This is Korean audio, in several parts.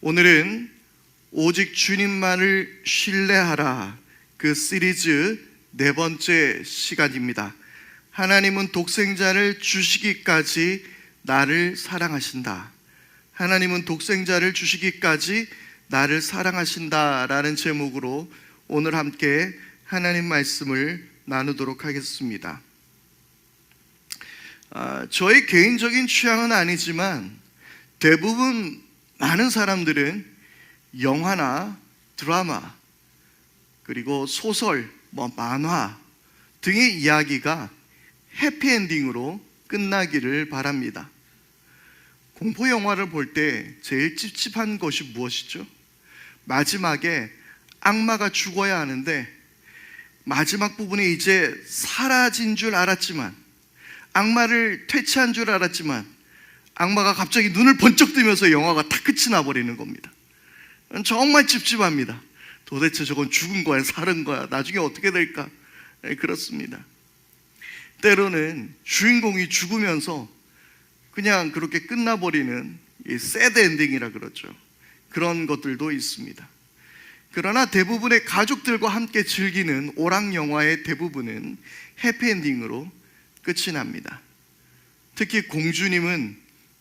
오늘은 오직 주님만을 신뢰하라, 그 시리즈 네 번째 시간입니다. 하나님은 독생자를 주시기까지 나를 사랑하신다. 하나님은 독생자를 주시기까지 나를 사랑하신다 라는 제목으로 오늘 함께 하나님 말씀을 나누도록 하겠습니다. 저의 개인적인 취향은 아니지만 대부분 많은 사람들은 영화나 드라마 그리고 소설, 만화 등의 이야기가 해피엔딩으로 끝나기를 바랍니다. 공포 영화를 볼 때 제일 찝찝한 것이 무엇이죠? 마지막에 악마가 죽어야 하는데 마지막 부분에 이제 사라진 줄 알았지만, 악마를 퇴치한 줄 알았지만 악마가 갑자기 눈을 번쩍 뜨면서 영화가 다 끝이 나버리는 겁니다. 정말 찝찝합니다. 도대체 저건 죽은 거야, 살은 거야, 나중에 어떻게 될까? 그렇습니다. 때로는 주인공이 죽으면서 그냥 그렇게 끝나버리는 새드 엔딩이라 그러죠. 그런 것들도 있습니다. 그러나 대부분의 가족들과 함께 즐기는 오락 영화의 대부분은 해피엔딩으로 끝이 납니다. 특히 공주님은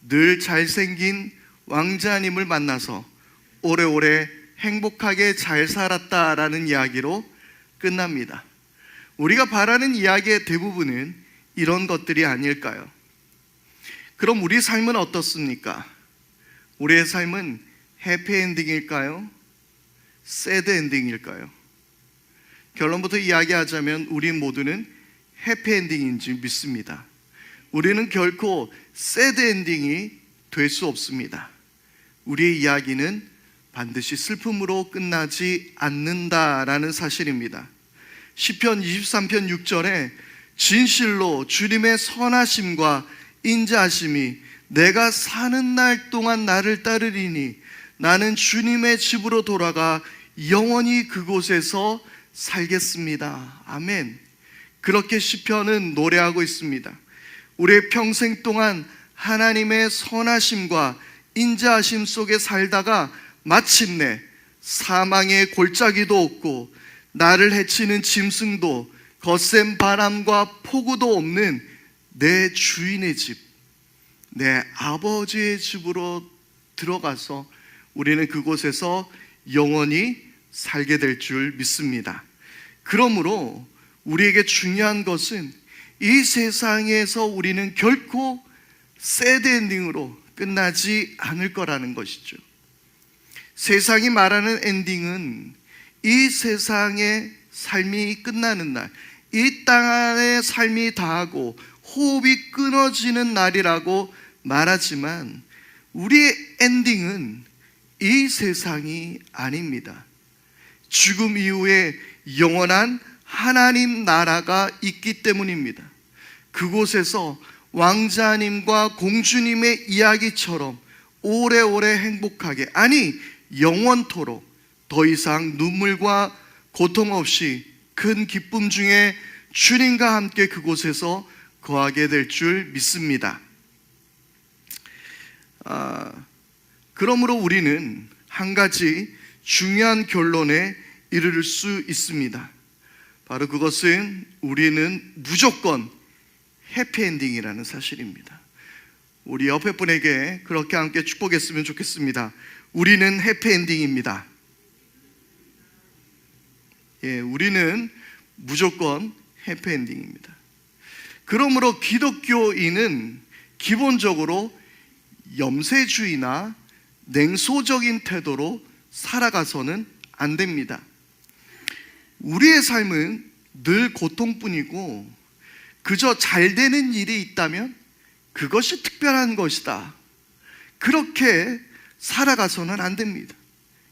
늘 잘생긴 왕자님을 만나서 오래오래 행복하게 잘 살았다라는 이야기로 끝납니다. 우리가 바라는 이야기의 대부분은 이런 것들이 아닐까요? 그럼 우리 삶은 어떻습니까? 우리의 삶은 해피엔딩일까요? 새드엔딩일까요? 결론부터 이야기하자면 우리 모두는 해피엔딩인지 믿습니다. 우리는 결코 새드엔딩이 될 수 없습니다. 우리의 이야기는 반드시 슬픔으로 끝나지 않는다라는 사실입니다. 시편 23편 6절에 진실로 주님의 선하심과 인자하심이 내가 사는 날 동안 나를 따르리니 나는 주님의 집으로 돌아가 영원히 그곳에서 살겠습니다. 아멘. 그렇게 시편은 노래하고 있습니다. 우리의 평생 동안 하나님의 선하심과 인자하심 속에 살다가 마침내 사망의 골짜기도 없고 나를 해치는 짐승도 거센 바람과 폭우도 없는 내 주인의 집, 내 아버지의 집으로 들어가서 우리는 그곳에서 영원히 살게 될 줄 믿습니다. 그러므로 우리에게 중요한 것은 이 세상에서 우리는 결코 새드 엔딩으로 끝나지 않을 거라는 것이죠. 세상이 말하는 엔딩은 이 세상의 삶이 끝나는 날, 이 땅 안의 삶이 다하고 호흡이 끊어지는 날이라고 말하지만 우리의 엔딩은 이 세상이 아닙니다. 죽음 이후에 영원한 하나님 나라가 있기 때문입니다. 그곳에서 왕자님과 공주님의 이야기처럼 오래오래 행복하게, 아니 영원토록 더 이상 눈물과 고통 없이 큰 기쁨 중에 주님과 함께 그곳에서 거하게 될 줄 믿습니다. 그러므로 우리는 한 가지 중요한 결론에 이르를 수 있습니다. 바로 그것은 우리는 무조건 해피엔딩이라는 사실입니다. 우리 옆에 분에게 그렇게 함께 축복했으면 좋겠습니다. 우리는 해피엔딩입니다. 우리는 무조건 해피엔딩입니다. 그러므로 기독교인은 기본적으로 염세주의나 냉소적인 태도로 살아가서는 안 됩니다. 우리의 삶은 늘 고통뿐이고 그저 잘 되는 일이 있다면 그것이 특별한 것이다, 그렇게 살아가서는 안 됩니다.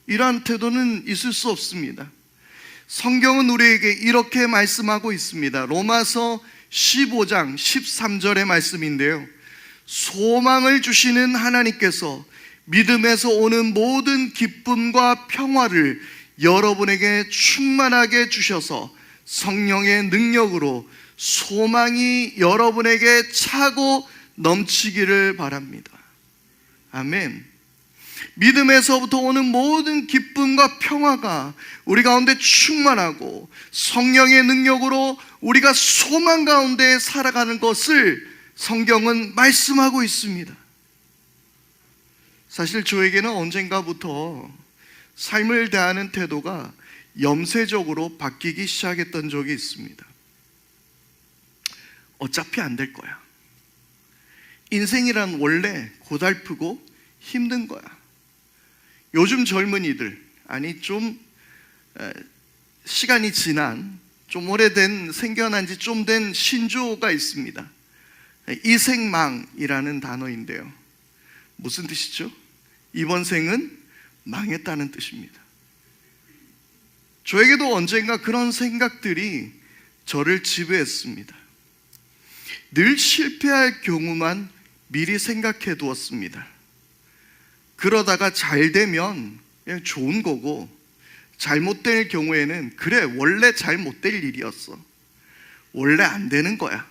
이러한 태도는 있을 수 없습니다. 성경은 우리에게 이렇게 말씀하고 있습니다. 로마서 15장 13절의 말씀인데요, 소망을 주시는 하나님께서 믿음에서 오는 모든 기쁨과 평화를 여러분에게 충만하게 주셔서 성령의 능력으로 소망이 여러분에게 차고 넘치기를 바랍니다. 아멘. 믿음에서부터 오는 모든 기쁨과 평화가 우리 가운데 충만하고 성령의 능력으로 우리가 소망 가운데 살아가는 것을 성경은 말씀하고 있습니다. 사실 저에게는 언젠가부터 삶을 대하는 태도가 염세적으로 바뀌기 시작했던 적이 있습니다. 어차피 안 될 거야. 인생이란 원래 고달프고 힘든 거야. 요즘 젊은이들, 아니 좀 시간이 지난, 좀 오래된, 생겨난 지 좀 된 신조어가 있습니다. 이생망이라는 단어인데요. 무슨 뜻이죠? 이번 생은 망했다는 뜻입니다. 저에게도 언젠가 그런 생각들이 저를 지배했습니다. 늘 실패할 경우만 미리 생각해 두었습니다. 그러다가 잘 되면 그냥 좋은 거고, 잘못될 경우에는 그래, 원래 잘못될 일이었어, 원래 안 되는 거야,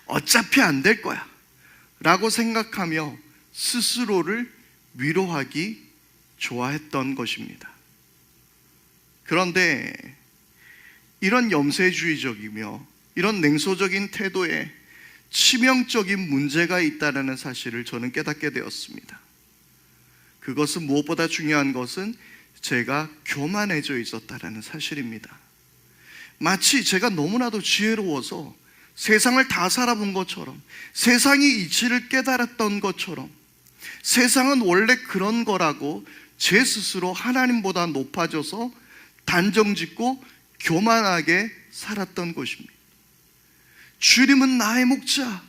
어차피 안 될 거야 라고 생각하며 스스로를 위로하기 좋아했던 것입니다. 그런데 이런 염세주의적이며 이런 냉소적인 태도에 치명적인 문제가 있다는 사실을 저는 깨닫게 되었습니다. 그것은 무엇보다 중요한 것은 제가 교만해져 있었다는 사실입니다. 마치 제가 너무나도 지혜로워서 세상을 다 살아본 것처럼, 세상이 이치를 깨달았던 것처럼, 세상은 원래 그런 거라고 제 스스로 하나님보다 높아져서 단정짓고 교만하게 살았던 것입니다. 주님은 나의 목자,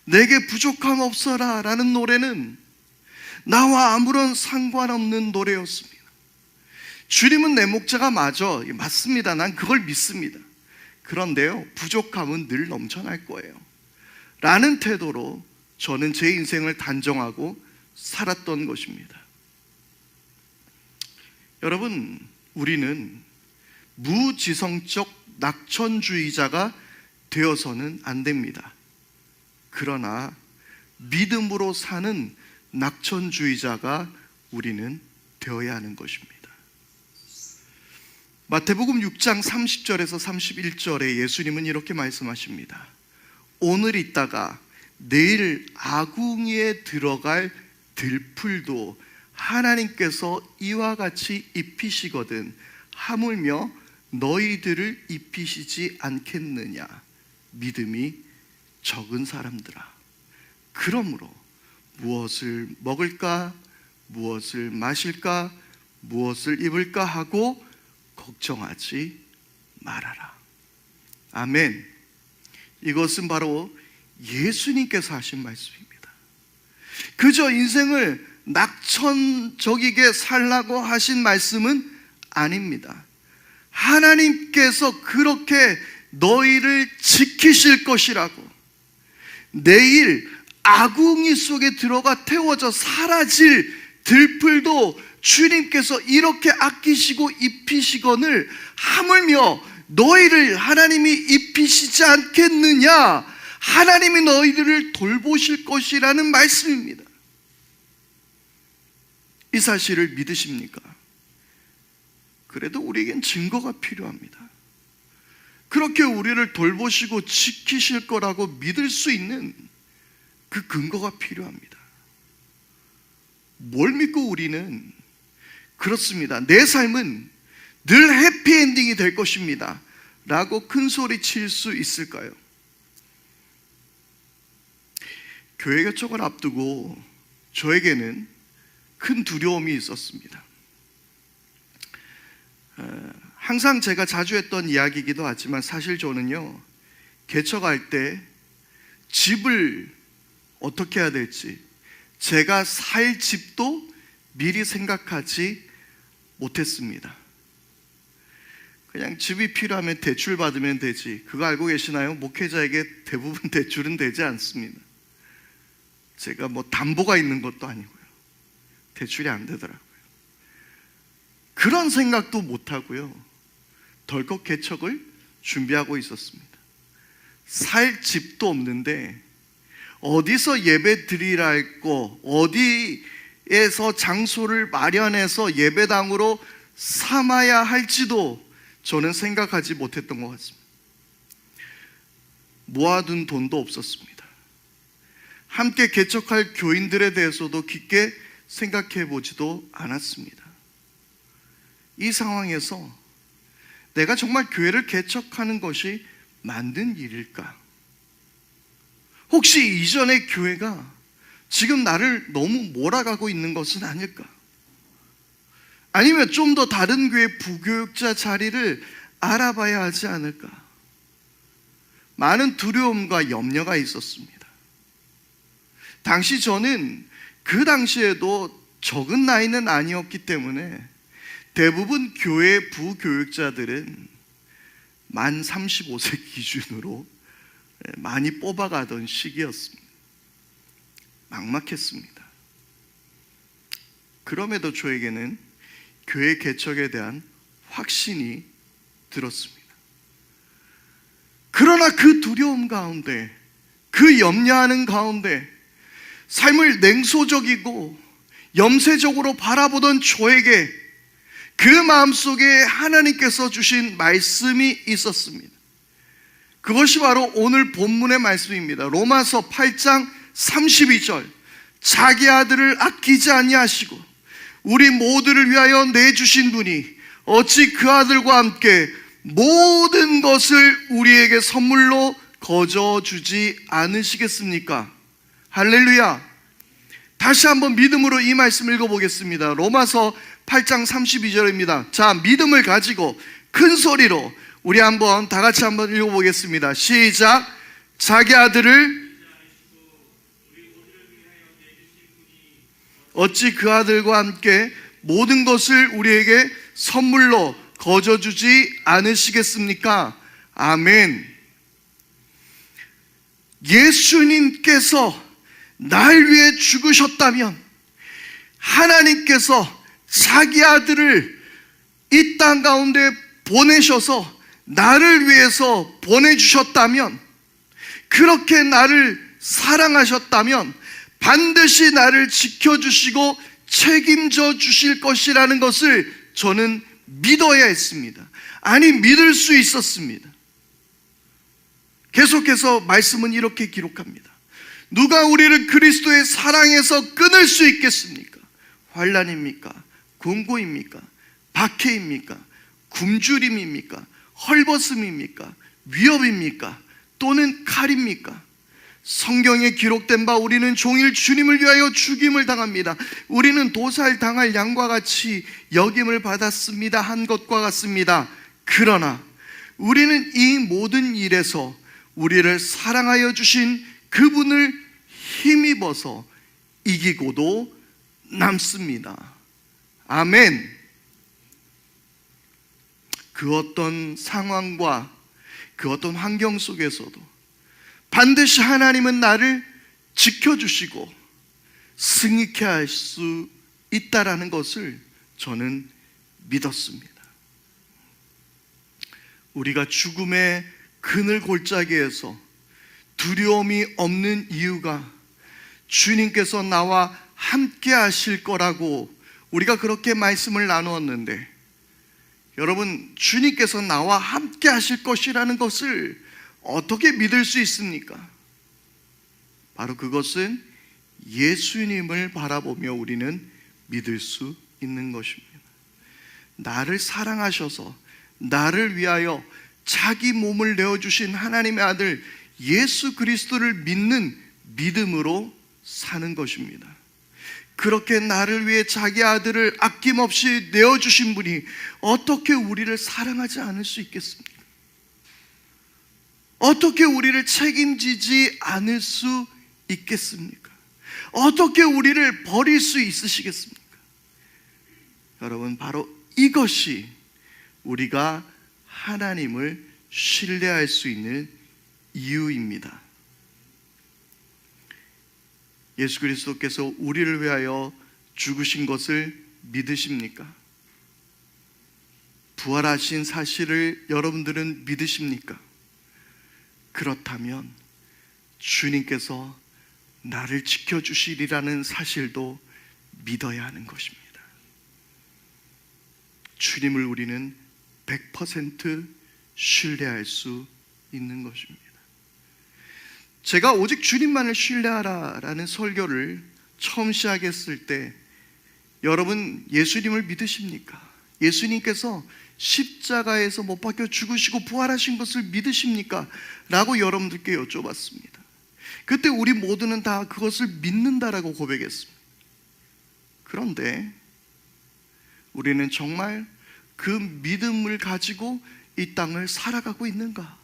내게 부족함 없어라 라는 노래는 나와 아무런 상관없는 노래였습니다. 주님은 내 목자가 맞습니다. 난 그걸 믿습니다. 그런데요, 부족함은 늘 넘쳐날 거예요 라는 태도로 저는 제 인생을 단정하고 살았던 것입니다. 여러분, 우리는 무지성적 낙천주의자가 되어서는 안 됩니다. 그러나 믿음으로 사는 낙천주의자가 우리는 되어야 하는 것입니다. 마태복음 6장 30절에서 31절에 예수님은 이렇게 말씀하십니다. 오늘 있다가 내일 아궁이에 들어갈 들풀도 하나님께서 이와 같이 입히시거든 하물며 너희들을 입히시지 않겠느냐. 믿음이 적은 사람들아, 그러므로 무엇을 먹을까, 무엇을 마실까, 무엇을 입을까 하고 걱정하지 말아라. 아멘. 이것은 바로 예수님께서 하신 말씀입니다. 그저 인생을 낙천적이게 살라고 하신 말씀은 아닙니다. 하나님께서 그렇게 너희를 지키실 것이라고, 내일 아궁이 속에 들어가 태워져 사라질 들풀도 주님께서 이렇게 아끼시고 입히시거늘 하물며 너희를 하나님이 입히시지 않겠느냐. 하나님이 너희들을 돌보실 것이라는 말씀입니다. 이 사실을 믿으십니까? 그래도 우리에겐 증거가 필요합니다. 그렇게 우리를 돌보시고 지키실 거라고 믿을 수 있는 그 근거가 필요합니다. 뭘 믿고 우리는 그렇습니다, 내 삶은 늘 해피엔딩이 될 것입니다 라고 큰 소리 칠 수 있을까요? 교회 개척을 앞두고 저에게는 큰 두려움이 있었습니다. 항상 제가 자주 했던 이야기이기도 하지만 사실 저는요, 개척할 때 집을 어떻게 해야 될지, 제가 살 집도 미리 생각하지 못했습니다. 그냥 집이 필요하면 대출 받으면 되지. 그거 알고 계시나요? 목회자에게 대부분 대출은 되지 않습니다. 제가 뭐 담보가 있는 것도 아니고요, 대출이 안 되더라고요. 그런 생각도 못하고요, 덜컥 개척을 준비하고 있었습니다. 살 집도 없는데 어디서 예배 드리라 했고 어디 장소를 마련해서 예배당으로 삼아야 할지도 저는 생각하지 못했던 것 같습니다. 모아둔 돈도 없었습니다. 함께 개척할 교인들에 대해서도 깊게 생각해 보지도 않았습니다. 이 상황에서 내가 정말 교회를 개척하는 것이 맞는 일일까? 혹시 이전의 교회가 지금 나를 너무 몰아가고 있는 것은 아닐까? 아니면 좀 더 다른 교회 부교육자 자리를 알아봐야 하지 않을까? 많은 두려움과 염려가 있었습니다. 당시 저는 그 당시에도 적은 나이는 아니었기 때문에 대부분 교회 부교육자들은 만 35세 기준으로 많이 뽑아가던 시기였습니다. 막막했습니다. 그럼에도 저에게는 교회 개척에 대한 확신이 들었습니다. 그러나 그 두려움 가운데, 그 염려하는 가운데 삶을 냉소적이고 염세적으로 바라보던 저에게 그 마음속에 하나님께서 주신 말씀이 있었습니다. 그것이 바로 오늘 본문의 말씀입니다. 로마서 8장 32절, 자기 아들을 아끼지 아니하시고 우리 모두를 위하여 내주신 분이 어찌 그 아들과 함께 모든 것을 우리에게 선물로 거저 주지 않으시겠습니까? 할렐루야. 다시 한번 믿음으로 이 말씀 읽어보겠습니다. 로마서 8장 32절입니다. 자, 믿음을 가지고 큰 소리로 우리 한번 다 같이 한번 읽어보겠습니다. 시작. 자기 아들을 어찌 그 아들과 함께 모든 것을 우리에게 선물로 거저 주지 않으시겠습니까? 아멘. 예수님께서 날 위해 죽으셨다면, 하나님께서 자기 아들을 이 땅 가운데 보내셔서 나를 위해서 보내주셨다면, 그렇게 나를 사랑하셨다면 반드시 나를 지켜주시고 책임져 주실 것이라는 것을 저는 믿어야 했습니다. 아니, 믿을 수 있었습니다. 계속해서 말씀은 이렇게 기록합니다. 누가 우리를 그리스도의 사랑에서 끊을 수 있겠습니까? 환난입니까? 공고입니까? 박해입니까? 굶주림입니까? 헐벗음입니까? 위협입니까? 또는 칼입니까? 성경에 기록된 바 우리는 종일 주님을 위하여 죽임을 당합니다. 우리는 도살당할 양과 같이 여김을 받았습니다 한 것과 같습니다. 그러나 우리는 이 모든 일에서 우리를 사랑하여 주신 그분을 힘입어서 이기고도 남습니다. 아멘. 그 어떤 상황과 그 어떤 환경 속에서도 반드시 하나님은 나를 지켜주시고 승리케 할 수 있다라는 것을 저는 믿었습니다. 우리가 죽음의 그늘 골짜기에서 두려움이 없는 이유가 주님께서 나와 함께 하실 거라고 우리가 그렇게 말씀을 나누었는데, 여러분, 주님께서 나와 함께 하실 것이라는 것을 어떻게 믿을 수 있습니까? 바로 그것은 예수님을 바라보며 우리는 믿을 수 있는 것입니다. 나를 사랑하셔서 나를 위하여 자기 몸을 내어주신 하나님의 아들 예수 그리스도를 믿는 믿음으로 사는 것입니다. 그렇게 나를 위해 자기 아들을 아낌없이 내어주신 분이 어떻게 우리를 사랑하지 않을 수 있겠습니까? 어떻게 우리를 책임지지 않을 수 있겠습니까? 어떻게 우리를 버릴 수 있으시겠습니까? 여러분, 바로 이것이 우리가 하나님을 신뢰할 수 있는 이유입니다. 예수 그리스도께서 우리를 위하여 죽으신 것을 믿으십니까? 부활하신 사실을 여러분들은 믿으십니까? 그렇다면 주님께서 나를 지켜주시리라는 사실도 믿어야 하는 것입니다. 주님을 우리는 100% 신뢰할 수 있는 것입니다. 제가 오직 주님만을 신뢰하라라는 설교를 처음 시작했을 때 여러분 예수님을 믿으십니까? 예수님께서 십자가에서 못 박혀 죽으시고 부활하신 것을 믿으십니까? 라고 여러분들께 여쭤봤습니다. 그때 우리 모두는 다 그것을 믿는다라고 고백했습니다. 그런데 우리는 정말 그 믿음을 가지고 이 땅을 살아가고 있는가?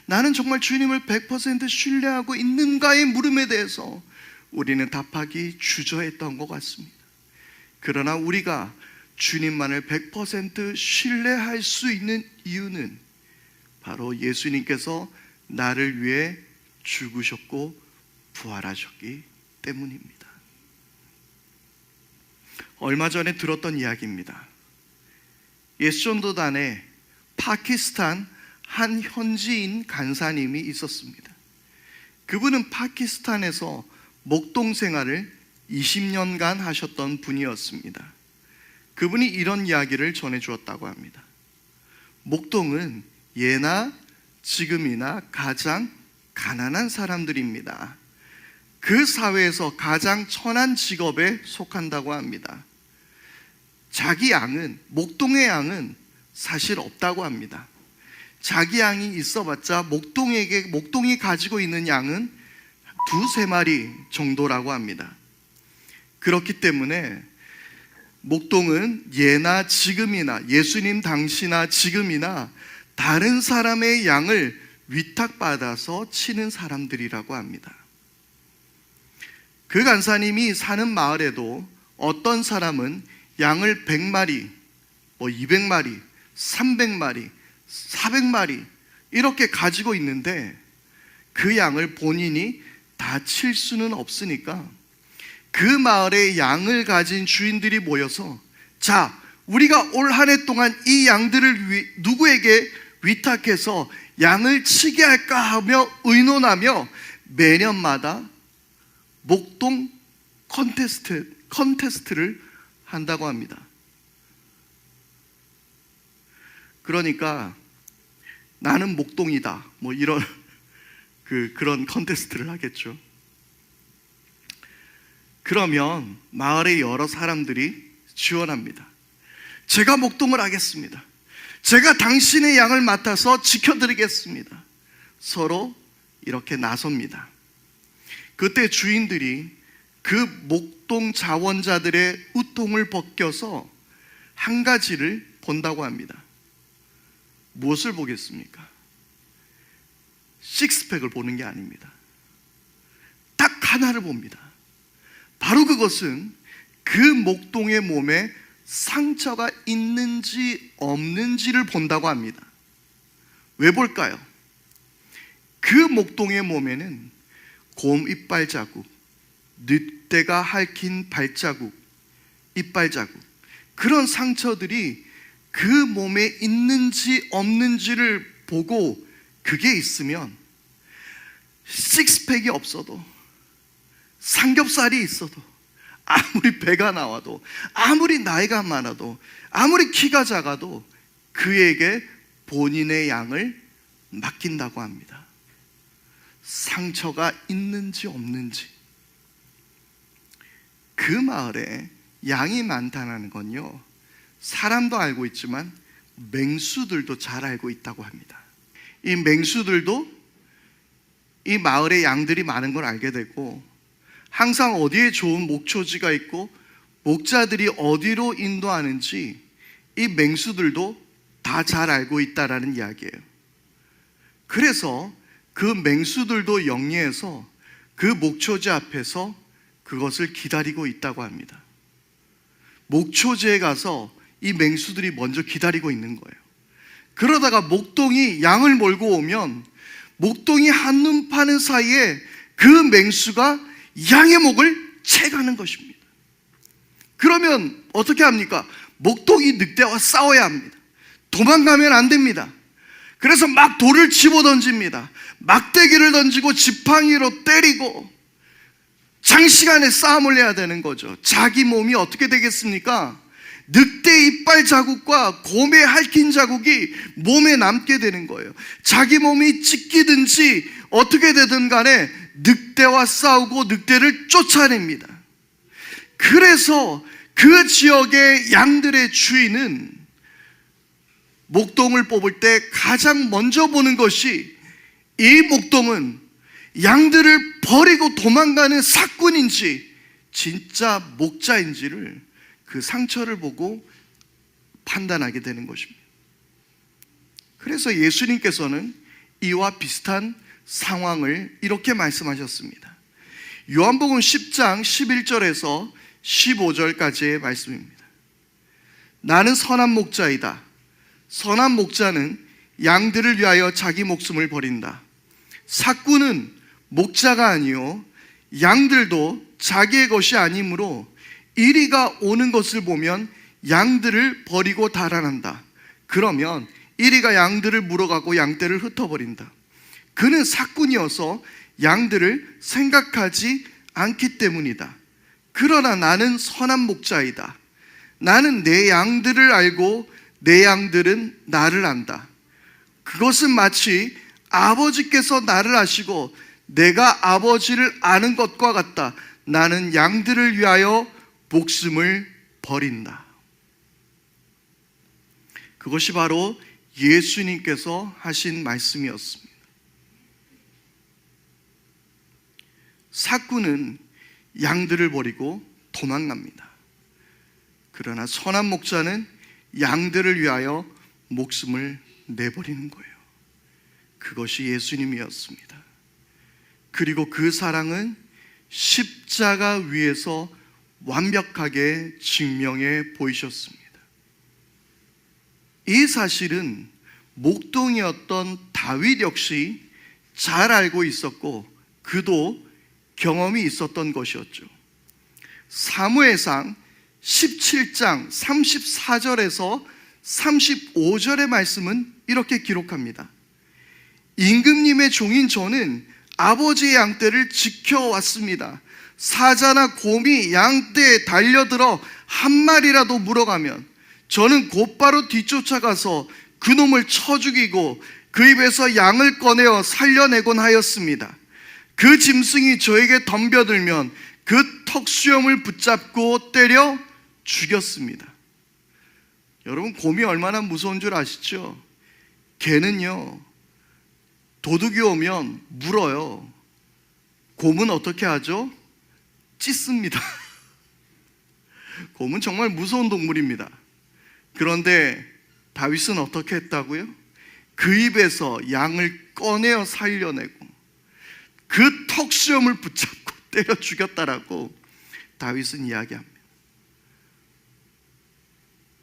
나는 정말 주님을 100% 신뢰하고 있는가의 물음에 대해서 우리는 답하기 주저했던 것 같습니다. 그러나 우리가 주님만을 100% 신뢰할 수 있는 이유는 바로 예수님께서 나를 위해 죽으셨고 부활하셨기 때문입니다. 얼마 전에 들었던 이야기입니다. 예수전도단에 파키스탄 한 현지인 간사님이 있었습니다. 그분은 파키스탄에서 목동 생활을 20년간 하셨던 분이었습니다. 그분이 이런 이야기를 전해주었다고 합니다. 목동은 예나 지금이나 가장 가난한 사람들입니다. 그 사회에서 가장 천한 직업에 속한다고 합니다. 자기 양은, 목동의 양은 사실 없다고 합니다. 자기 양이 있어봤자 목동이 가지고 있는 양은 2-3마리 정도라고 합니다. 그렇기 때문에 목동은 예나 지금이나 예수님 당시나 지금이나 다른 사람의 양을 위탁받아서 치는 사람들이라고 합니다. 그 간사님이 사는 마을에도 어떤 사람은 양을 100마리, 200마리, 300마리, 400마리 이렇게 가지고 있는데 그 양을 본인이 다 칠 수는 없으니까 그 마을의 양을 가진 주인들이 모여서 자, 우리가 올 한 해 동안 이 양들을 누구에게 위탁해서 양을 치게 할까 하며 의논하며 매년마다 목동 컨테스트를 한다고 합니다. 그러니까 나는 목동이다 이런 그런 컨테스트를 하겠죠. 그러면 마을의 여러 사람들이 지원합니다. 제가 목동을 하겠습니다. 제가 당신의 양을 맡아서 지켜드리겠습니다. 서로 이렇게 나섭니다. 그때 주인들이 그 목동 자원자들의 우통을 벗겨서 한 가지를 본다고 합니다. 무엇을 보겠습니까? 식스팩을 보는 게 아닙니다. 딱 하나를 봅니다. 바로 그것은 그 목동의 몸에 상처가 있는지 없는지를 본다고 합니다. 왜 볼까요? 그 목동의 몸에는 곰 이빨 자국, 늑대가 핥힌 발자국, 이빨 자국, 그런 상처들이 그 몸에 있는지 없는지를 보고 그게 있으면 식스팩이 없어도 삼겹살이 있어도 아무리 배가 나와도 아무리 나이가 많아도 아무리 키가 작아도 그에게 본인의 양을 맡긴다고 합니다. 상처가 있는지 없는지. 그 마을에 양이 많다는 건요, 사람도 알고 있지만 맹수들도 잘 알고 있다고 합니다. 이 맹수들도 이 마을에 양들이 많은 걸 알게 되고 항상 어디에 좋은 목초지가 있고 목자들이 어디로 인도하는지 이 맹수들도 다 잘 알고 있다라는 이야기예요. 그래서 그 맹수들도 영리해서 그 목초지 앞에서 그것을 기다리고 있다고 합니다. 목초지에 가서 이 맹수들이 먼저 기다리고 있는 거예요. 그러다가 목동이 양을 몰고 오면 목동이 한눈 파는 사이에 그 맹수가 양의 목을 채가는 것입니다. 그러면 어떻게 합니까? 목동이 늑대와 싸워야 합니다. 도망가면 안 됩니다. 그래서 막 돌을 집어던집니다. 막대기를 던지고 지팡이로 때리고 장시간의 싸움을 해야 되는 거죠. 자기 몸이 어떻게 되겠습니까? 늑대 이빨 자국과 곰의 핥힌 자국이 몸에 남게 되는 거예요. 자기 몸이 찢기든지 어떻게 되든 간에 늑대와 싸우고 늑대를 쫓아냅니다. 그래서 그 지역의 양들의 주인은 목동을 뽑을 때 가장 먼저 보는 것이 이 목동은 양들을 버리고 도망가는 사꾼인지 진짜 목자인지를 그 상처를 보고 판단하게 되는 것입니다. 그래서 예수님께서는 이와 비슷한 상황을 이렇게 말씀하셨습니다. 요한복음 10장 11절에서 15절까지의 말씀입니다. 나는 선한 목자이다. 선한 목자는 양들을 위하여 자기 목숨을 버린다. 사꾼은 목자가 아니요 양들도 자기의 것이 아니므로 이리가 오는 것을 보면 양들을 버리고 달아난다. 그러면 이리가 양들을 물어가고 양떼를 흩어버린다. 그는 사꾼이어서 양들을 생각하지 않기 때문이다. 그러나 나는 선한 목자이다. 나는 내 양들을 알고 내 양들은 나를 안다. 그것은 마치 아버지께서 나를 아시고 내가 아버지를 아는 것과 같다. 나는 양들을 위하여 목숨을 버린다. 그것이 바로 예수님께서 하신 말씀이었습니다. 사꾼은 양들을 버리고 도망갑니다. 그러나 선한 목자는 양들을 위하여 목숨을 내버리는 거예요. 그것이 예수님이었습니다. 그리고 그 사랑은 십자가 위에서 완벽하게 증명해 보이셨습니다. 이 사실은 목동이었던 다윗 역시 잘 알고 있었고 그도 경험이 있었던 것이었죠. 사무엘상 17장 34절에서 35절의 말씀은 이렇게 기록합니다. 임금님의 종인 저는 아버지의 양떼를 지켜왔습니다. 사자나 곰이 양떼에 달려들어 한 마리라도 물어가면 저는 곧바로 뒤쫓아가서 그놈을 쳐 죽이고 그 입에서 양을 꺼내어 살려내곤 하였습니다. 그 짐승이 저에게 덤벼들면 그 턱수염을 붙잡고 때려 죽였습니다. 여러분, 곰이 얼마나 무서운 줄 아시죠? 개는요, 도둑이 오면 물어요. 곰은 어떻게 하죠? 찢습니다. 곰은 정말 무서운 동물입니다. 그런데 다윗은 어떻게 했다고요? 그 입에서 양을 꺼내어 살려내고 그 턱수염을 붙잡고 때려 죽였다라고 다윗은 이야기합니다.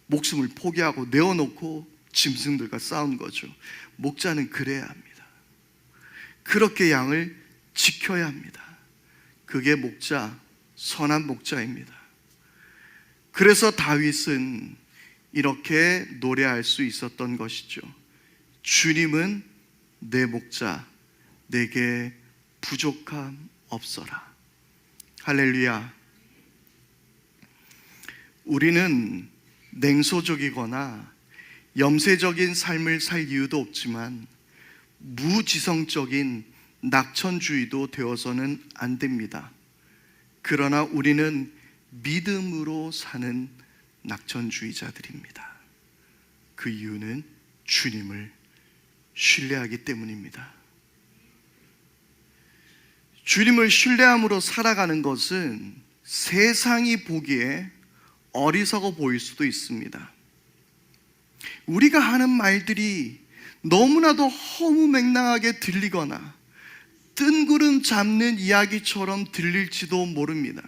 목숨을 포기하고 내어놓고 짐승들과 싸운 거죠. 목자는 그래야 합니다. 그렇게 양을 지켜야 합니다. 그게 목자, 선한 목자입니다. 그래서 다윗은 이렇게 노래할 수 있었던 것이죠. 주님은 내 목자, 내게 부족함 없어라. 할렐루야. 우리는 냉소적이거나 염세적인 삶을 살 이유도 없지만 무지성적인 낙천주의도 되어서는 안 됩니다. 그러나 우리는 믿음으로 사는 낙천주의자들입니다. 그 이유는 주님을 신뢰하기 때문입니다. 주님을 신뢰함으로 살아가는 것은 세상이 보기에 어리석어 보일 수도 있습니다. 우리가 하는 말들이 너무나도 허무맹랑하게 들리거나 뜬구름 잡는 이야기처럼 들릴지도 모릅니다.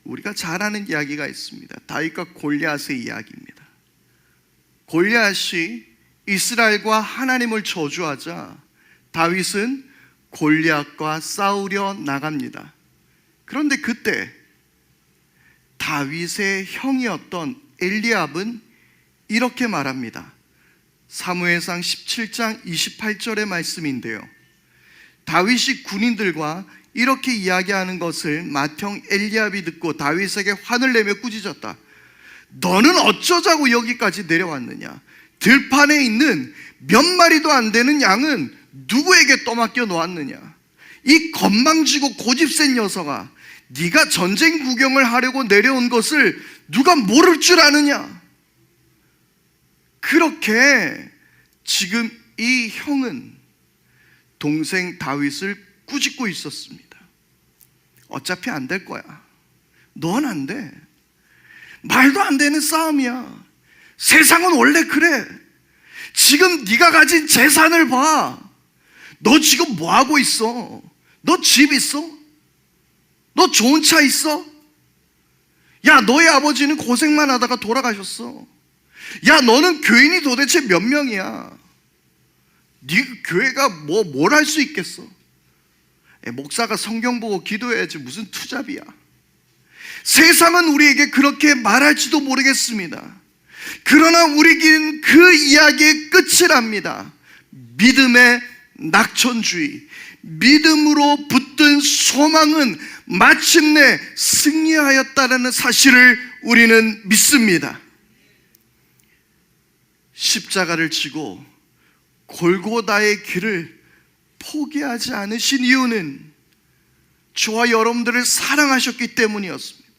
우리가 잘 아는 이야기가 있습니다. 다윗과 골리앗의 이야기입니다. 골리앗이 이스라엘과 하나님을 저주하자 다윗은 골리앗과 싸우려 나갑니다. 그런데 그때 다윗의 형이었던 엘리압은 이렇게 말합니다. 사무엘상 17장 28절의 말씀인데요. 다윗이 군인들과 이렇게 이야기하는 것을 맏형 엘리압이 듣고 다윗에게 화를 내며 꾸짖었다. 너는 어쩌자고 여기까지 내려왔느냐? 들판에 있는 몇 마리도 안 되는 양은 누구에게 떠맡겨 놓았느냐? 이 건망지고 고집센 녀석아, 네가 전쟁 구경을 하려고 내려온 것을 누가 모를 줄 아느냐? 그렇게 지금 이 형은 동생 다윗을 꾸짖고 있었습니다. 어차피 안 될 거야. 넌 안 돼. 말도 안 되는 싸움이야. 세상은 원래 그래. 지금 네가 가진 재산을 봐. 너 지금 뭐 하고 있어? 너 집 있어? 너 좋은 차 있어? 야, 너의 아버지는 고생만 하다가 돌아가셨어. 야, 너는 교인이 도대체 몇 명이야? 네 교회가 뭘 할 수 있겠어? 목사가 성경 보고 기도해야지 무슨 투잡이야. 세상은 우리에게 그렇게 말할지도 모르겠습니다. 그러나 우리에겐 그 이야기의 끝을 압니다. 믿음의 낙천주의, 믿음으로 붙든 소망은 마침내 승리하였다는 사실을 우리는 믿습니다. 십자가를 지고 골고다의 길을 포기하지 않으신 이유는 저와 여러분들을 사랑하셨기 때문이었습니다.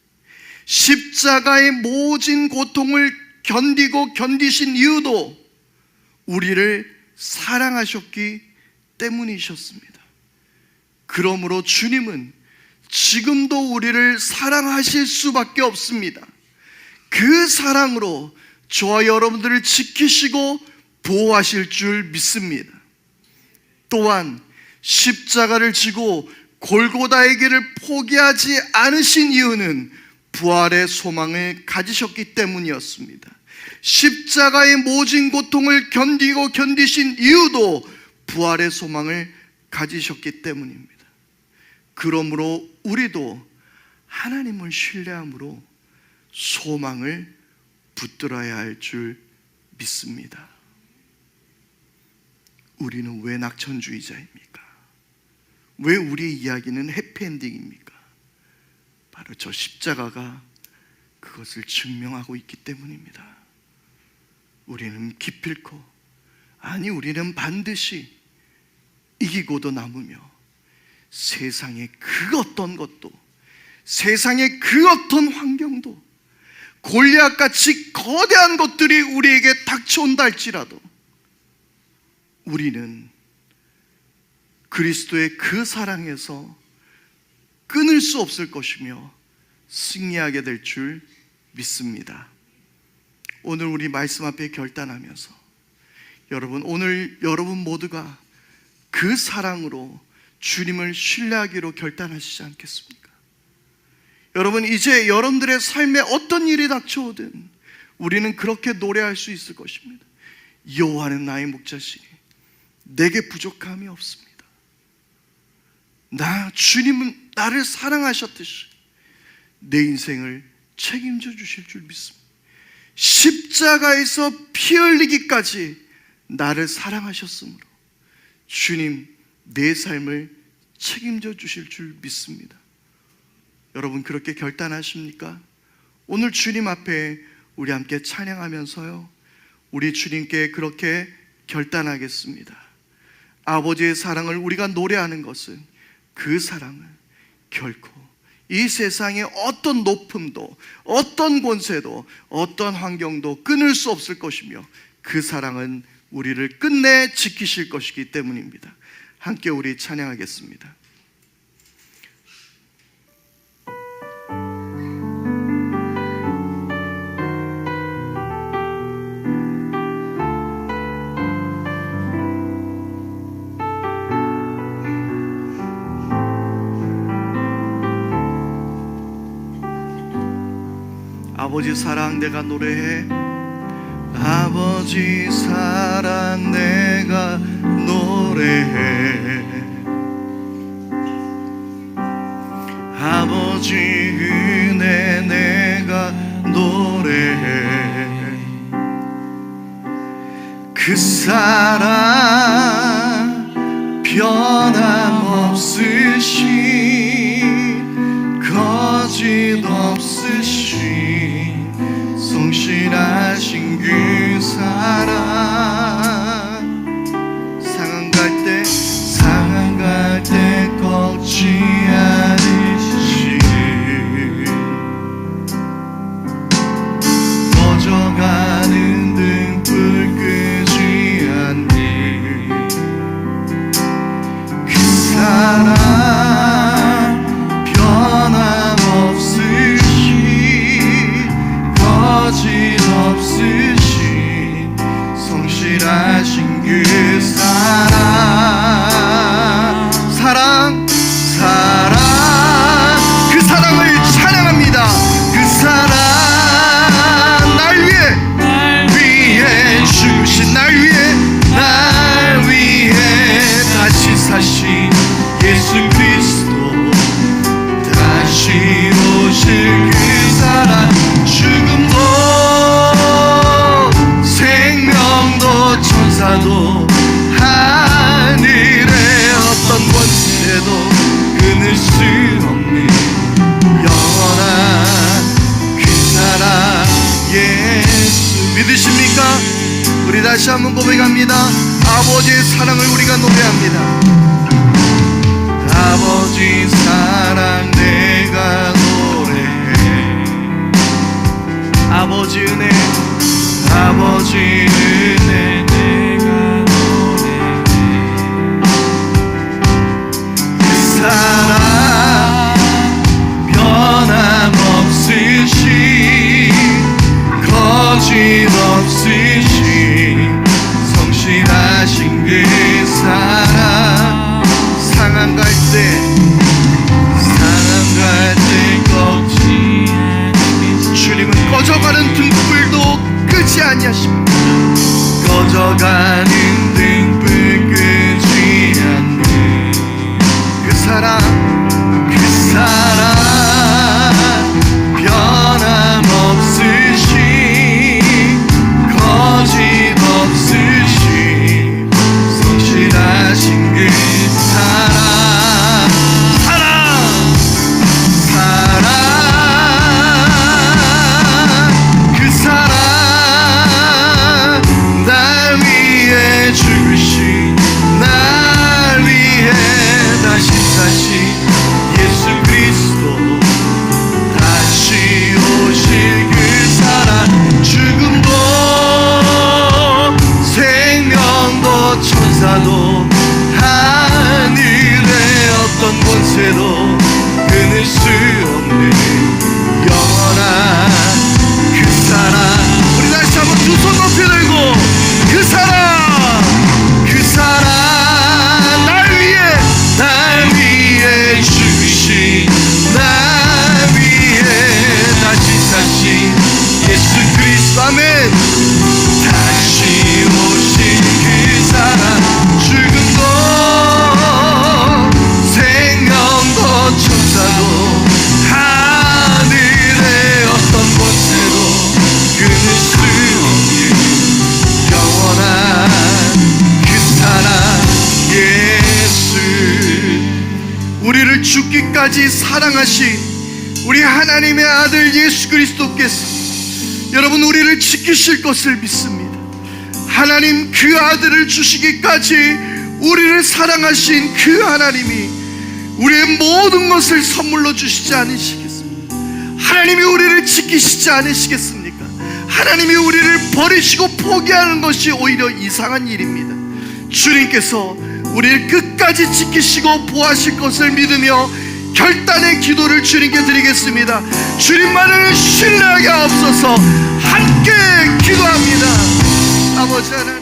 십자가의 모진 고통을 견디고 견디신 이유도 우리를 사랑하셨기 때문이셨습니다. 그러므로 주님은 지금도 우리를 사랑하실 수밖에 없습니다. 그 사랑으로 저와 여러분들을 지키시고 보호하실 줄 믿습니다. 또한 십자가를 지고 골고다의 길을 포기하지 않으신 이유는 부활의 소망을 가지셨기 때문이었습니다. 십자가의 모진 고통을 견디고 견디신 이유도 부활의 소망을 가지셨기 때문입니다. 그러므로 우리도 하나님을 신뢰함으로 소망을 붙들어야 할 줄 믿습니다. 우리는 왜 낙천주의자입니까? 왜 우리의 이야기는 해피엔딩입니까? 바로 저 십자가가 그것을 증명하고 있기 때문입니다. 우리는 기필코, 아니 우리는 반드시 이기고도 남으며 세상의 그 어떤 것도, 세상의 그 어떤 환경도, 골리앗같이 거대한 것들이 우리에게 닥쳐온다 할지라도 우리는 그리스도의 그 사랑에서 끊을 수 없을 것이며 승리하게 될 줄 믿습니다. 오늘 우리 말씀 앞에 결단하면서 오늘 여러분 모두가 그 사랑으로 주님을 신뢰하기로 결단하시지 않겠습니까? 여러분, 이제 여러분들의 삶에 어떤 일이 닥쳐오든 우리는 그렇게 노래할 수 있을 것입니다. 여호와는 나의 목자시니 내게 부족함이 없습니다. 주님은 나를 사랑하셨듯이 내 인생을 책임져 주실 줄 믿습니다. 십자가에서 피 흘리기까지 나를 사랑하셨으므로 주님 내 삶을 책임져 주실 줄 믿습니다. 여러분 그렇게 결단하십니까? 오늘 주님 앞에 우리 함께 찬양하면서요, 우리 주님께 그렇게 결단하겠습니다. 아버지의 사랑을 우리가 노래하는 것은 그 사랑은 결코 이 세상의 어떤 높음도, 어떤 권세도, 어떤 환경도 끊을 수 없을 것이며 그 사랑은 우리를 끝내 지키실 것이기 때문입니다. 함께 우리 찬양하겠습니다. 아버지 사랑 내가 노래해. 아버지 사랑 내가 노래해. 아버지 은혜 내가 노래해. 그 사랑 변함없으신 천사도 하늘의 어떤 권세도 끊을 수 없는 영원한 그 사랑 예수. 믿으십니까? 우리 다시 한번 고백합니다. 아버지의 사랑을 우리가 노래합니다. 아버지 사랑 내가 노래해. 아버지 은혜, 아버지 은혜 내가 노래해. 그 사랑 변함없으시 거짓없으시 성실하신 그 사랑. 상한 갈 때 꺾지 않으시. 주님은 꺼져가는 등불도 끄지 아니하십니다. 꺼져가는 등불 끄지 않는 그 사랑, 그 사랑 변함없으시 거짓없으시 성실하신 그 사랑. 천사도 하늘의 어떤 권세도 끊을 수 없는 영원한 그 사랑. 우리 다시 한번 두 손 높이 들고 그 사랑, 그 사랑 날 위해 죽으신, 날 위해 다시 사신 예수 그리스도. 아멘. 다시 오신 그 사랑, 죽음도 생명도 천사도 하늘의 어떤 권세도 끊을 수 없는 영원한 그 사랑 예수. 우리를 죽기까지 사랑하신 우리 하나님의 아들 예수 그리스도께서 여러분 우리를 지키실 것을 믿습니다. 하나님 그 아들을 주시기까지 우리를 사랑하신 그 하나님이 우리의 모든 것을 선물로 주시지 않으시겠습니까? 하나님이 우리를 지키시지 않으시겠습니까? 하나님이 우리를 버리시고 포기하는 것이 오히려 이상한 일입니다. 주님께서 우리를 끝까지 지키시고 보호하실 것을 믿으며 결단의 기도를 주님께 드리겠습니다. 주님만을 신뢰하게 하옵소서. 함께 기도합니다. 아버지 하나님,